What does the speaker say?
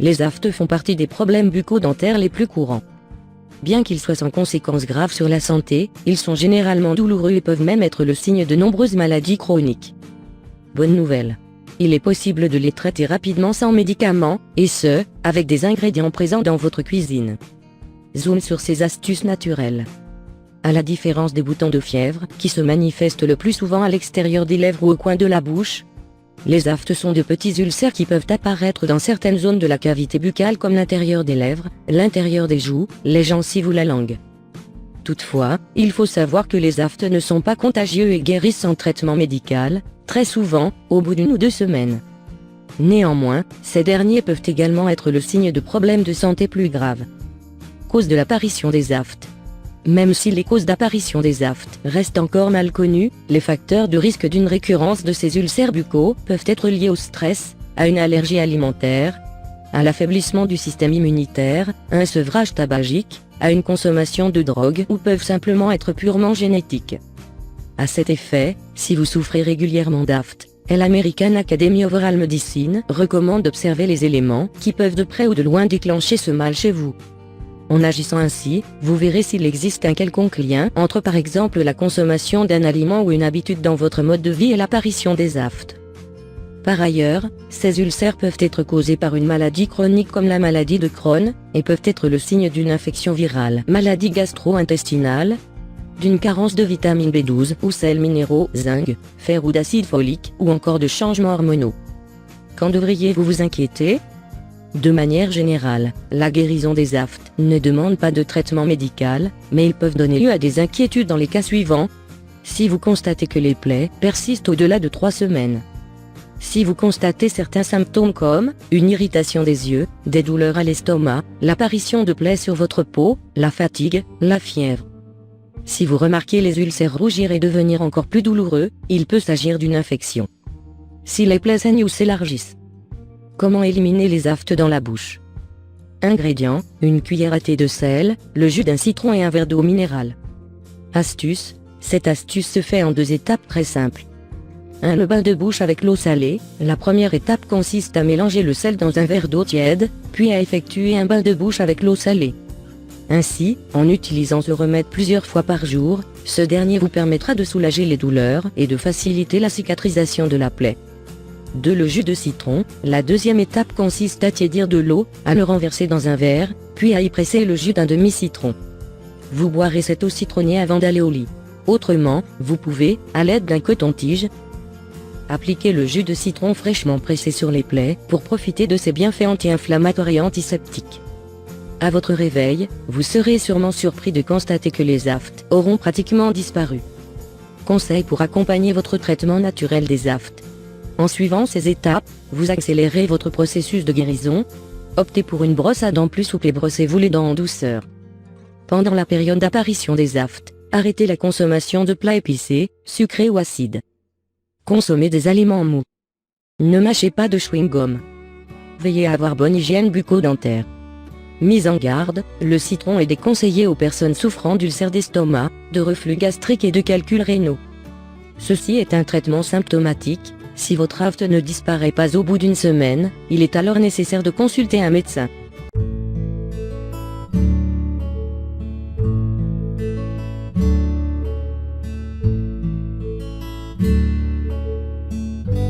Les aftes font partie des problèmes bucco-dentaires les plus courants. Bien qu'ils soient sans conséquences graves sur la santé, ils sont généralement douloureux et peuvent même être le signe de nombreuses maladies chroniques. Bonne nouvelle. Il est possible de les traiter rapidement sans médicaments, et ce, avec des ingrédients présents dans votre cuisine. Zoom sur ces astuces naturelles. À la différence des boutons de fièvre, qui se manifestent le plus souvent à l'extérieur des lèvres ou au coin de la bouche, les aftes sont de petits ulcères qui peuvent apparaître dans certaines zones de la cavité buccale comme l'intérieur des lèvres, l'intérieur des joues, les gencives ou la langue. Toutefois, il faut savoir que les aftes ne sont pas contagieux et guérissent sans traitement médical, très souvent, au bout d'1 ou 2 semaines. Néanmoins, ces derniers peuvent également être le signe de problèmes de santé plus graves. Cause de l'apparition des aftes. Même si les causes d'apparition des aftes restent encore mal connues, les facteurs de risque d'une récurrence de ces ulcères buccaux peuvent être liés au stress, à une allergie alimentaire, à l'affaiblissement du système immunitaire, à un sevrage tabagique, à une consommation de drogue ou peuvent simplement être purement génétiques. À cet effet, si vous souffrez régulièrement d'aftes, l'American Academy of Oral Medicine recommande d'observer les éléments qui peuvent de près ou de loin déclencher ce mal chez vous. En agissant ainsi, vous verrez s'il existe un quelconque lien entre par exemple la consommation d'un aliment ou une habitude dans votre mode de vie et l'apparition des aftes. Par ailleurs, ces ulcères peuvent être causés par une maladie chronique comme la maladie de Crohn, et peuvent être le signe d'une infection virale, maladie gastro-intestinale, d'une carence de vitamine B12 ou sels minéraux, zinc, fer ou d'acide folique, ou encore de changements hormonaux. Quand devriez-vous vous inquiéter ? De manière générale, la guérison des aftes ne demande pas de traitement médical, mais ils peuvent donner lieu à des inquiétudes dans les cas suivants. Si vous constatez que les plaies persistent au-delà de 3 semaines. Si vous constatez certains symptômes comme une irritation des yeux, des douleurs à l'estomac, l'apparition de plaies sur votre peau, la fatigue, la fièvre. Si vous remarquez les ulcères rougir et devenir encore plus douloureux, il peut s'agir d'une infection. Si les plaies saignent ou s'élargissent. Comment éliminer les aftes dans la bouche? Ingrédients, une cuillère à thé de sel, le jus d'un citron et un verre d'eau minérale. Astuce, cette astuce se fait en 2 étapes très simples. 1. Le bain de bouche avec l'eau salée. La première étape consiste à mélanger le sel dans un verre d'eau tiède, puis à effectuer un bain de bouche avec l'eau salée. Ainsi, en utilisant ce remède plusieurs fois par jour, ce dernier vous permettra de soulager les douleurs et de faciliter la cicatrisation de la plaie. 2. Le jus de citron. La deuxième étape consiste à tiédir de l'eau, à le renverser dans un verre, puis à y presser le jus d'un demi-citron. Vous boirez cette eau citronnée avant d'aller au lit. Autrement, vous pouvez, à l'aide d'un coton-tige, appliquer le jus de citron fraîchement pressé sur les plaies pour profiter de ses bienfaits anti-inflammatoires et antiseptiques. À votre réveil, vous serez sûrement surpris de constater que les aftes auront pratiquement disparu. Conseil pour accompagner votre traitement naturel des aftes. En suivant ces étapes, vous accélérez votre processus de guérison. Optez pour une brosse à dents plus souple et brossez-vous les dents en douceur. Pendant la période d'apparition des aftes, arrêtez la consommation de plats épicés, sucrés ou acides. Consommez des aliments mous. Ne mâchez pas de chewing-gum. Veillez à avoir bonne hygiène bucco-dentaire. Mise en garde, le citron est déconseillé aux personnes souffrant d'ulcères d'estomac, de reflux gastrique et de calculs rénaux. Ceci est un traitement symptomatique. Si votre afte ne disparaît pas au bout d'1 semaine, il est alors nécessaire de consulter un médecin.